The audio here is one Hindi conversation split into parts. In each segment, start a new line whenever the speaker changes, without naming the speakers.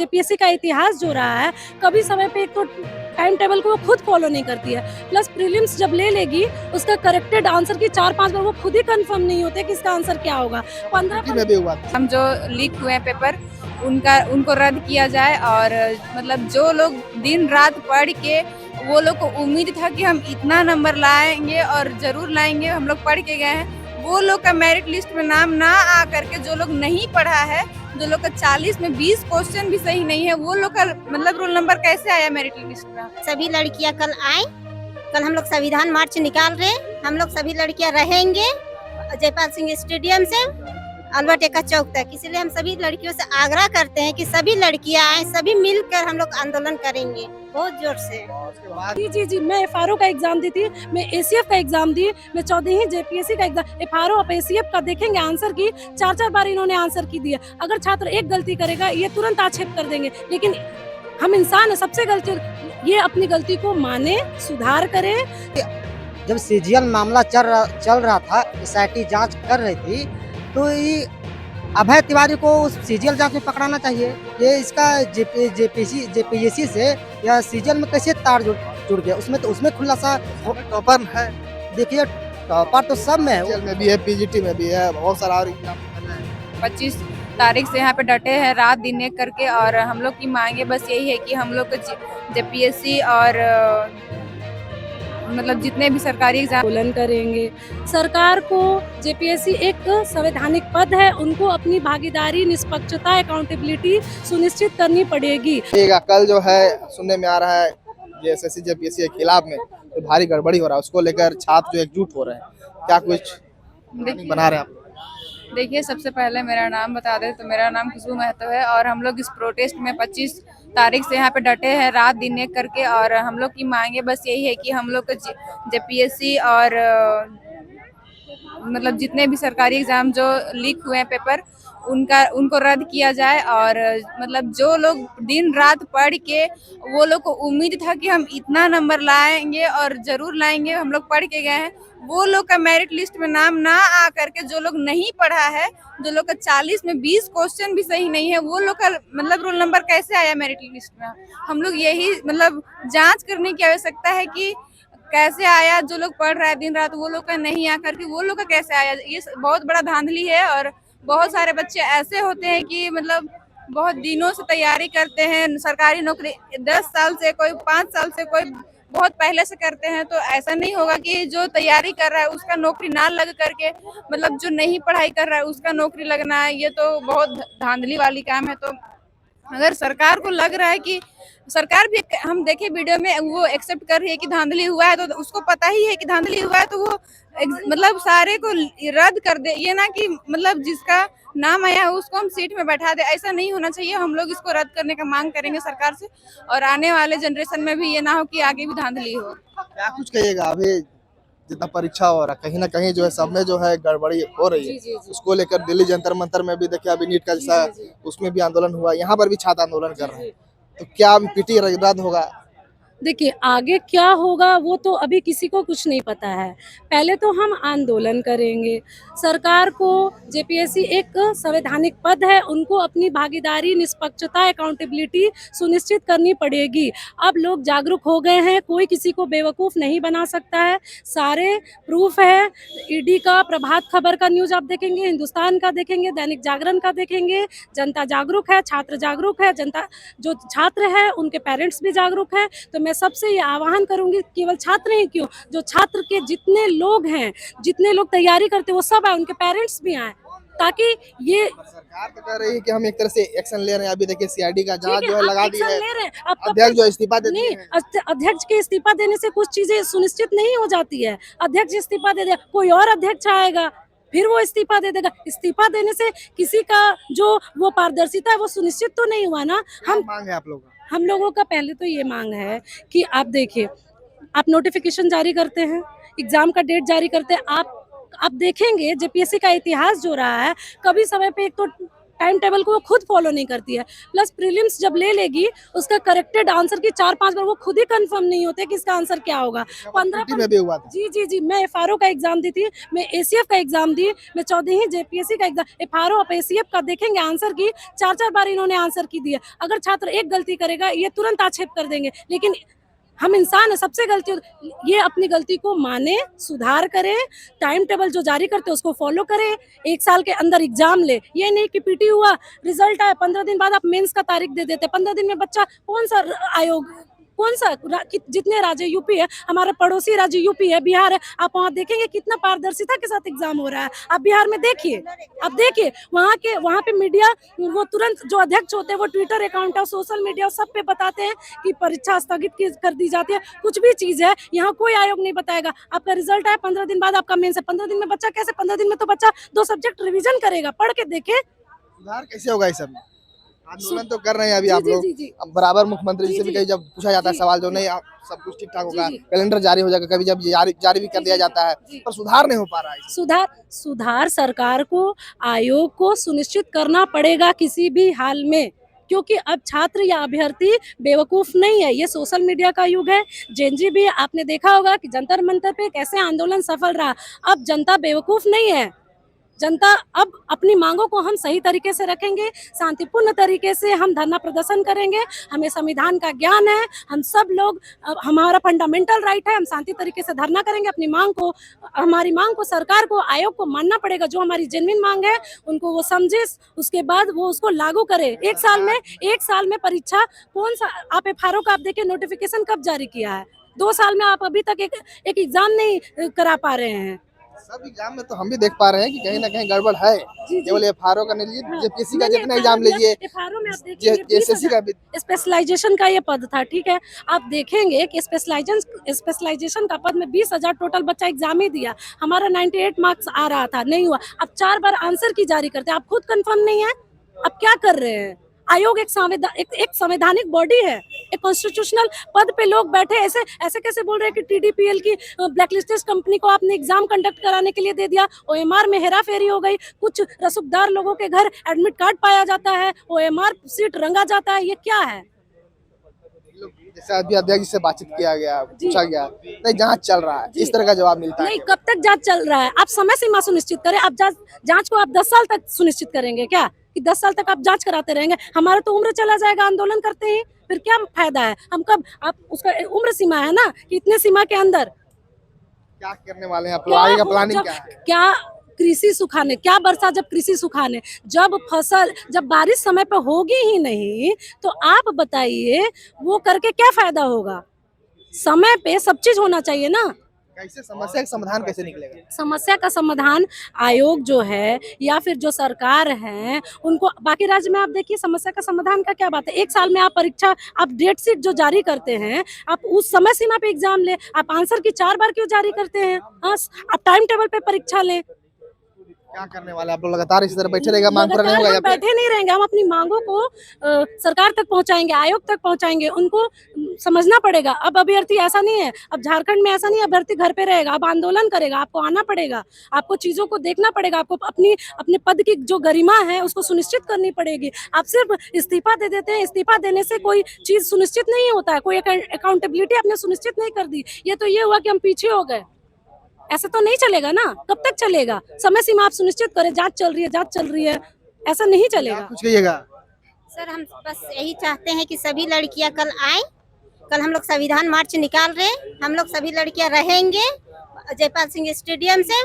जेपीएससी का इतिहास जो रहा है, कभी समय पे एक तो टाइम टेबल को वो खुद फॉलो नहीं करती है, प्लस प्रीलिम्स जब ले लेगी उसका करेक्टेड आंसर की 4-5 बार वो खुद ही कंफर्म नहीं होते कि इसका आंसर क्या होगा। 15
में भी हुआ था।
हम जो लीक हुए हैं पेपर उनको रद्द किया जाए और मतलब जो लोग दिन रात पढ़ के वो लोग को उम्मीद था कि हम इतना नंबर लाएंगे और जरूर लाएंगे, हम लोग पढ़ के गए हैं, वो लोग का मेरिट लिस्ट में नाम ना आ करके जो लोग नहीं पढ़ा है, जो लोग का 40 में 20 क्वेश्चन भी सही नहीं है, वो लोग का मतलब रोल नंबर कैसे आया मेरिट लिस्ट में।
सभी लड़कियां कल आए, कल हम लोग संविधान मार्च निकाल रहे हैं, हम लोग सभी लड़कियां रहेंगे जयपाल सिंह स्टेडियम से अल्बर्ट एक्का चौक तक। इसलिए हम सभी लड़कियों से आग्रह करते हैं कि सभी लड़कियां आए, सभी मिलकर हम लोग आंदोलन करेंगे बहुत जोर से।
जी, मैं एफआरओ का एग्जाम दी थी, मैं एसीएफ का एग्जाम दी, मैं 14वीं जेपीएससी का एग्जाम, एफआरओ और एसीएफ का देखेंगे आंसर की 4-4 बार इन्होंने आंसर की दी है। अगर छात्र एक गलती करेगा ये तुरंत आक्षेप कर देंगे, लेकिन हम इंसान है, सबसे गलती, ये अपनी गलती को माने, सुधार करे।
जब सीजीएल मामला चल रहा था, एसआईटी जांच कर रही थी, तो ये अभय तिवारी को उस सीजीएल जांच में पकड़ाना चाहिए। ये इसका जेपीएससी से या सीजीएल में कैसे तार जुड़ गया, उसमें खुलासा
टॉपर है।
देखिए टॉपर तो सब में है,
जेल में भी है, पीजीटी में भी है, बहुत सारा और एग्जाम करना है।
25 तारीख से यहाँ पे डटे हैं रात दिन एक करके, और हम लोग की मांगे बस यही है कि हम लोग को जेपीएससी और मतलब जितने भी सरकारी एग्जाम
आंदोलन करेंगे। सरकार को जेपीएससी एक संवैधानिक पद है, उनको अपनी भागीदारी, निष्पक्षता, अकाउंटेबिलिटी सुनिश्चित करनी पड़ेगी।
कल जो है सुनने में आ रहा है ये एसएससी जेपीएससी के खिलाफ में तो भारी गड़बड़ी हो रहा है, उसको लेकर छात्र जो एकजुट हो रहे हैं, क्या कुछ बना रहे हैं आप?
देखिए, सबसे पहले मेरा नाम बता दें तो मेरा नाम खुशबू महतो है, और हम लोग इस प्रोटेस्ट में 25 तारीख से यहाँ पे डटे हैं रात दिन एक करके, और हम लोग की मांगे बस यही है कि हम लोग को जेपीएससी और मतलब जितने भी सरकारी एग्जाम जो लीक हुए हैं पेपर उनको रद्द किया जाए, और मतलब जो लोग दिन रात पढ़ के वो लोग को उम्मीद था कि हम इतना नंबर लाएंगे और जरूर लाएंगे, हम लोग पढ़ के गए हैं, वो लोग का मेरिट लिस्ट में नाम ना आ करके जो लोग नहीं पढ़ा है, जो लोग का 40 में 20 क्वेश्चन भी सही नहीं है, वो लोग का मतलब रोल नंबर कैसे आया मेरिट लिस्ट में। हम लोग यही मतलब जांच करने की आवश्यकता है कि कैसे आया, जो लोग पढ़ रहा है दिन रात वो लोग का नहीं आ करके वो लोग का कैसे आया। ये बहुत बड़ा धांधली है, और बहुत सारे बच्चे ऐसे होते हैं कि मतलब बहुत दिनों से तैयारी करते हैं, सरकारी नौकरी 10 साल से, कोई 5 साल से, कोई बहुत पहले से करते हैं, तो ऐसा नहीं होगा कि जो तैयारी कर रहा है उसका नौकरी ना लग करके मतलब जो नहीं पढ़ाई कर रहा है उसका नौकरी लगना है, ये तो बहुत धांधली वाली काम है। तो अगर सरकार को लग रहा है कि सरकार भी, हम देखे वीडियो में वो एक्सेप्ट कर रही है कि धांधली हुआ है, तो उसको पता ही है कि धांधली हुआ है, तो वो मतलब सारे को रद्द कर दे, ये ना कि मतलब जिसका नाम आया है उसको हम सीट में बैठा दे, ऐसा नहीं होना चाहिए। हम लोग इसको रद्द करने का मांग करेंगे सरकार से, और आने वाले जनरेशन में भी ये ना हो कि आगे भी धांधली हो।
क्या कुछ कहिएगा, अभी जितना परीक्षा हो रहा है कहीं ना कहीं जो है सब में जो है गड़बड़ी हो रही है,
जी।
उसको लेकर दिल्ली जंतर मंतर में भी देखिए अभी नीट का जैसा उसमें भी आंदोलन हुआ, यहाँ पर भी छात्र आंदोलन कर रहे हैं, तो क्या अभी पीटी रद्द होगा?
देखिए, आगे क्या होगा वो तो अभी किसी को कुछ नहीं पता है। पहले तो हम आंदोलन करेंगे। सरकार को जेपीएससी एक संवैधानिक पद है, उनको अपनी भागीदारी, निष्पक्षता, अकाउंटेबिलिटी सुनिश्चित करनी पड़ेगी। अब लोग जागरूक हो गए हैं, कोई किसी को बेवकूफ़ नहीं बना सकता है, सारे प्रूफ है। ईडी का, प्रभात खबर का न्यूज़ आप देखेंगे, हिंदुस्तान का देखेंगे, दैनिक जागरण का देखेंगे। जनता जागरूक है, छात्र जागरूक है, जनता जो छात्र है उनके पेरेंट्स भी जागरूक है। तो मैं सबसे ये आह्वान करूंगी, केवल छात्र ही क्यों, जो छात्र के जितने लोग हैं, जितने लोग तैयारी करते हैं वो सब आए, उनके पेरेंट्स भी आए, ताकि ये
सरकार तो कह रही है कि हम एक तरह से एक्शन ले रहे हैं। अभी देखिए सीआईडी का जांच जो है लगा दी है,
ले रहे हैं। अब
अध्यक्ष जो इस्तीफा दे दिए
नहीं,
हैं।
अध्यक्ष के इस्तीफा देने से कुछ चीजें सुनिश्चित नहीं हो जाती है। अध्यक्ष इस्तीफा दे दे, कोई और अध्यक्ष आएगा, फिर वो इस्तीफा दे देगा। इस्तीफा देने से किसी का जो वो पारदर्शिता है वो सुनिश्चित तो नहीं हुआ ना। हम
मांग है आप लोगों का?
हम लोगों का पहले तो ये मांग है कि आप देखिए, आप नोटिफिकेशन जारी करते हैं, एग्जाम का डेट जारी करते हैं, आप देखेंगे जेपीएससी का इतिहास जो रहा है, कभी समय पे एक तो टाइम टेबल को वो खुद फॉलो नहीं करती है। प्लस प्रीलिम्स जब ले लेगी उसका करेक्टेड आंसर की 4-5 बार वो खुद ही कंफर्म नहीं होते कि इसका आंसर क्या होगा।
15 में भी हुआ था।
जी मैं एफआरओ का एग्जाम दी थी, मैं एसीएफ का एग्जाम दी, मैं 14वीं जेपीएससी का एग्जाम, एफआरओ और एसीएफ का देखेंगे आंसर की 4-4 बार इन्होंने आंसर की दी है। अगर छात्र एक गलती करेगा ये तुरंत आक्षेप कर देंगे, लेकिन हम इंसान है, सबसे गलती ये अपनी गलती को माने, सुधार करे, टाइम टेबल जो जारी करते हैं उसको फॉलो करे, 1 साल के अंदर एग्जाम ले। ये नहीं कि पीटी हुआ, रिजल्ट आया 15 दिन बाद आप मेंस का तारीख दे देते, 15 दिन में बच्चा कौन सा आयोग, कौन सा जितने राज्य यूपी है, हमारा पड़ोसी राज्य यूपी है, बिहार है, आप वहाँ देखेंगे कितना पारदर्शिता के साथ एग्जाम हो रहा है। आप बिहार में देखिए, आप देखिए वहाँ पे मीडिया वो तुरंत जो अध्यक्ष होते हैं वो ट्विटर अकाउंट है, सोशल मीडिया सब पे बताते हैं कि परीक्षा स्थगित कर दी जाती है। कुछ भी चीज है यहाँ कोई आयोग नहीं बताएगा। आपका रिजल्ट है 15 दिन बाद आपका मेंस है, 15 दिन में बच्चा कैसे, 15 दिन में तो बच्चा 2 सब्जेक्ट रिविजन करेगा, पढ़ के देखे।
सुधार कैसे होगा इस सब में? आंदोलन तो कर रहे हैं अभी
जी,
आप
जी,
लोग,
जी, जी।
अब बराबर मुख्यमंत्री जी से भी
जी,
कहीं जब पूछा जाता है
जी,
सवाल जो
जी।
नहीं आप सब कुछ ठीक ठाक होगा,
जी, जी।
कैलेंडर जारी हो जाएगा, कभी जब जारी भी कर दिया जाता है,
जी।
पर सुधार नहीं हो पा रहा है।
सुधार सरकार को, आयोग को सुनिश्चित करना पड़ेगा किसी भी हाल में, क्योंकि अब छात्र या अभ्यर्थी बेवकूफ नहीं है। ये सोशल मीडिया का युग है। जेनजी भी आपने देखा होगा कि जंतर मंतर पे कैसे आंदोलन सफल रहा। अब जनता बेवकूफ नहीं है। जनता अब अपनी मांगों को हम सही तरीके से रखेंगे, शांतिपूर्ण तरीके से हम धरना प्रदर्शन करेंगे। हमें संविधान का ज्ञान है, हम सब लोग, हमारा फंडामेंटल राइट है, हम शांति तरीके से धरना करेंगे। अपनी मांग को, हमारी मांग को सरकार को, आयोग को मानना पड़ेगा। जो हमारी जेन्युइन मांग है उनको वो समझे, उसके बाद वो उसको लागू करे। 1 साल में परीक्षा कौन सा, आप एफआरओ का आप देखिए नोटिफिकेशन कब जारी किया है, 2 साल में आप अभी तक एक एग्जाम नहीं करा पा रहे हैं।
सब एग्जाम में तो हम भी देख पा रहे हैं कि कहीं ना कहीं गड़बड़ है। केवल एफआरओ का नहीं लीजिए, जेपीएससी का जितना एग्जाम लीजिए,
एफआरओ में आप देखिए
एसएससी का भी
स्पेशलाइजेशन का ये पद था, ठीक है। आप देखेंगे कि स्पेशलाइजेशन का पद में 20,000 टोटल बच्चा एग्जाम ही दिया, हमारा 98 मार्क्स आ रहा था, नहीं हुआ। अब 4 बार आंसर की जारी करते हैं, आप खुद कंफर्म नहीं है, अब क्या कर रहे हैं? आयोग एक संवैधानिक बॉडी है, एक कॉन्स्टिट्यूशनल पद पे लोग बैठे ऐसे कैसे बोल रहे हैं कि टीडीपीएल की ब्लैकलिस्टेड कंपनी को आपने एग्जाम कंडक्ट कराने के लिए दे दिया, ओएमआर में हेराफेरी हो गई, कुछ रसूखदार लोगों के घर एडमिट कार्ड पाया जाता है, ओएमआर सीट रंगा जाता है, ये क्या है?
जैसे अभी अध्यक्ष जी से बातचीत किया गया, पूछा गया, नहीं जांच चल रहा है, इस तरह का जवाब मिलता है।
नहीं, कब तक जांच चल रहा है? आप समय सीमा सुनिश्चित करें। आप जांच को आप 10 साल तक सुनिश्चित करेंगे क्या, कि 10 साल तक आप जांच कराते रहेंगे? हमारा तो उम्र चला जाएगा आंदोलन करते ही, फिर क्या फायदा है? हम कब, आप उसका उम्र सीमा है ना कि इतने सीमा के अंदर
क्या करने वाले हैं आप लोग, आगे का प्लानिंग क्या है?
क्या कृषि सुखाने, क्या वर्षा जब कृषि सुखाने, जब फसल, जब बारिश समय पे होगी ही नहीं, तो आप बताइए वो करके क्या फायदा होगा? समय पे सब चीज होना चाहिए ना।
कैसे समस्या का समाधान कैसे निकलेगा?
समस्या का समाधान आयोग जो है या फिर जो सरकार है उनको, बाकी राज्य में आप देखिए समस्या का समाधान का क्या बात है? 1 साल में आप परीक्षा, आप डेट शीट जो जारी करते हैं, आप उस समय सीमा पे एग्जाम ले, आप आंसर की 4 बार क्यों जारी करते हैं? आप टाइम टेबल पे परीक्षा लें।
क्या करने वाले आप लोग? लगातार इसी तरह बैठे रहेगा, मांग पूरा नहीं होगा?
हम बैठे नहीं रहेंगे, हम अपनी मांगों को सरकार तक पहुंचाएंगे, आयोग तक पहुंचाएंगे। उनको समझना पड़ेगा। अब अभ्यर्थी ऐसा नहीं है, अब झारखंड में ऐसा नहीं है अभ्यर्थी घर पे रहेगा, अब आंदोलन करेगा, आपको आना पड़ेगा, आपको चीजों को देखना पड़ेगा, आपको अपने पद की जो गरिमा है उसको सुनिश्चित करनी पड़ेगी। आप सिर्फ इस्तीफा दे देते हैं, इस्तीफा देने से कोई चीज सुनिश्चित नहीं होता है, कोई अकाउंटेबिलिटी आपने सुनिश्चित नहीं कर दी। ये तो ये हुआ कि हम पीछे हो गए, ऐसा तो नहीं चलेगा ना। कब तक चलेगा? समय सीमा आप सुनिश्चित करें। जांच चल रही है, ऐसा नहीं चलेगा।
कुछ कहिएगा?
सर हम बस यही चाहते हैं कि सभी लड़कियां कल आए। कल हम लोग संविधान मार्च निकाल रहे हैं, हम लोग सभी लड़कियां रहेंगे जयपाल सिंह स्टेडियम से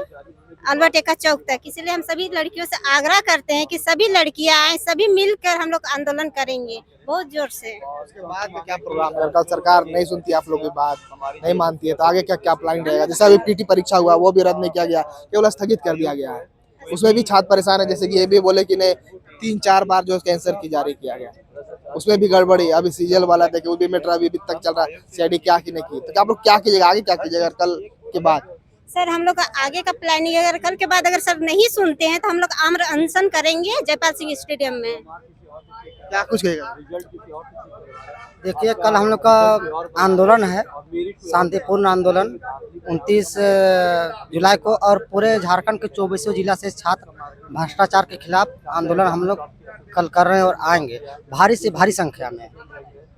अल्बर्ट एक्का चौक तक। इसलिए हम सभी लड़कियों से आग्रह करते हैं कि सभी लड़कियां आए, सभी मिलकर हम लोग आंदोलन करेंगे बहुत जोर से।
उसके बाद में क्या प्रोग्राम है? कल सरकार नहीं सुनती आप लोगों की बात, नहीं मानती है, तो आगे क्या क्या प्लानिंग रहेगा? जैसे अभी पीटी परीक्षा हुआ वो भी रद्द नहीं किया गया, केवल स्थगित कर दिया गया है, उसमें भी छात्र परेशान है। जैसे कि ये भी बोले कि नहीं 3-4 बार जो कैंसर की जारी किया गया, उसमें भी गड़बड़ी। अभी सीजीएल वाला देखे वो भी मेट्रो अभी तक चल रहा है, सीआईडी क्या की नहीं की, तो आप लोग क्या कीजिएगा, आगे क्या कीजिएगा कल के बाद?
सर हम लोग का आगे का प्लानिंग, अगर कल के बाद अगर सर नहीं सुनते हैं तो हम लोग आमर अनशन करेंगे जयपाल सिंह स्टेडियम में।
क्या कुछ कहेगा?
देखिए कल हम लोग का आंदोलन है, शांतिपूर्ण आंदोलन, 29 जुलाई को, और पूरे झारखंड के 24 जिला से छात्र भ्रष्टाचार के खिलाफ आंदोलन हम लोग कल कर रहे हैं और आएंगे भारी से भारी संख्या में।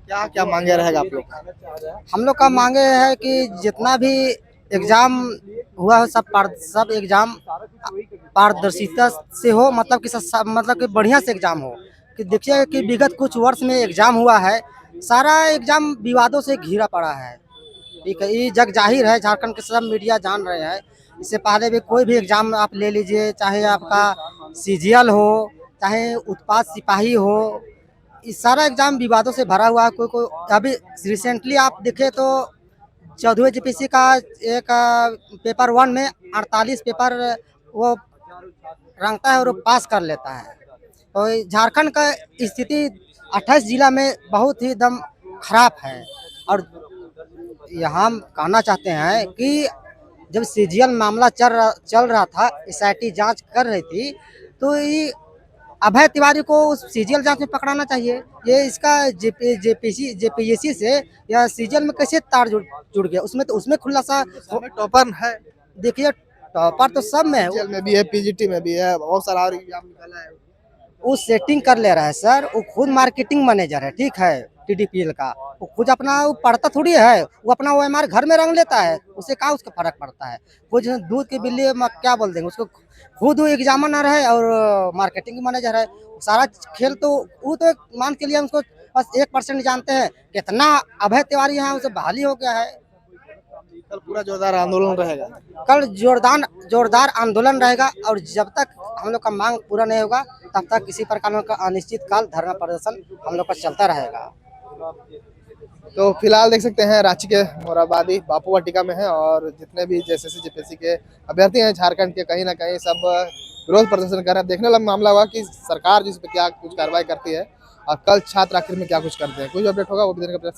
क्या क्या मांगे रहेगा आप लोग का?
हम लोग का मांगे है कि जितना भी एग्जाम हुआ है सब एग्जाम पारदर्शिता से हो, मतलब कि बढ़िया से एग्जाम हो। कि देखिए कि विगत कुछ वर्ष में एग्जाम हुआ है, सारा एग्जाम विवादों से घिरा पड़ा है। ठीक है, ये जग जाहिर है, झारखंड के सब मीडिया जान रहे हैं। इससे पहले भी कोई भी एग्जाम आप ले लीजिए, चाहे आपका सीजीएल हो, चाहे उत्पाद सिपाही हो, इस सारा एग्जाम विवादों से भरा हुआ है। कोई अभी रिसेंटली आप देखें तो 14वीं जीपीएससी का एक पेपर 1 में 48 पेपर वो रंगता है और वो पास कर लेता है। तो झारखंड का स्थिति 28 जिला में बहुत ही एकदम खराब है। और यहाँ हम कहना चाहते हैं कि जब सीजीएल मामला चल रहा था, एसआईटी जांच कर रही थी, तो ये अभय तिवारी को उस सीजीएल जांच में पकड़ाना चाहिए। ये इसका जेपीएससी से या सीजीएल में कैसे तार जुड़ गया? उसमें खुलासा
टॉपर है,
देखिए टॉपर तो सब में है,
जेल में भी है, पीजीटी में भी है, बहुत सारा और एग्जाम निकाला है।
वो सेटिंग कर ले रहा है सर। वो खुद मार्केटिंग मैनेजर है, ठीक है, टीडीपीएल का। वो खुद अपना वो पढ़ता थोड़ी है, वो अपना ओएमआर घर में रंग लेता है, उसे क्या उसका फर्क पड़ता है? कुछ दूध की बिल्ली में क्या बोल देंगे उसको, खुद वो एग्जामिनर है और मार्केटिंग मैनेजर है। सारा खेल तो वो तो मान के लिए उसको बस 1% जानते हैं। कितना अभय तिवारी यहाँ उसे बहाली हो गया है।
कल पूरा जोरदार आंदोलन रहेगा।
कल जोरदार आंदोलन रहेगा, और जब तक हम लोग का मांग पूरा नहीं होगा तब तक किसी प्रकार का अनिश्चित काल धरना प्रदर्शन हम लोग का चलता रहेगा।
तो फिलहाल देख सकते हैं रांची के मोराबादी बापू वाटिका में है, और जितने भी जेएसएससी जेपीएससी के अभ्यर्थी हैं झारखंड के, कहीं ना कहीं सब विरोध प्रदर्शन कर रहे हैं। देखने वाला मामला हुआ कि सरकार जिस पे क्या कुछ कार्रवाई करती है और कल छात्र आखिर में क्या कुछ करते हैं। कुछ अपडेट होगा वो भी देने का प्रयास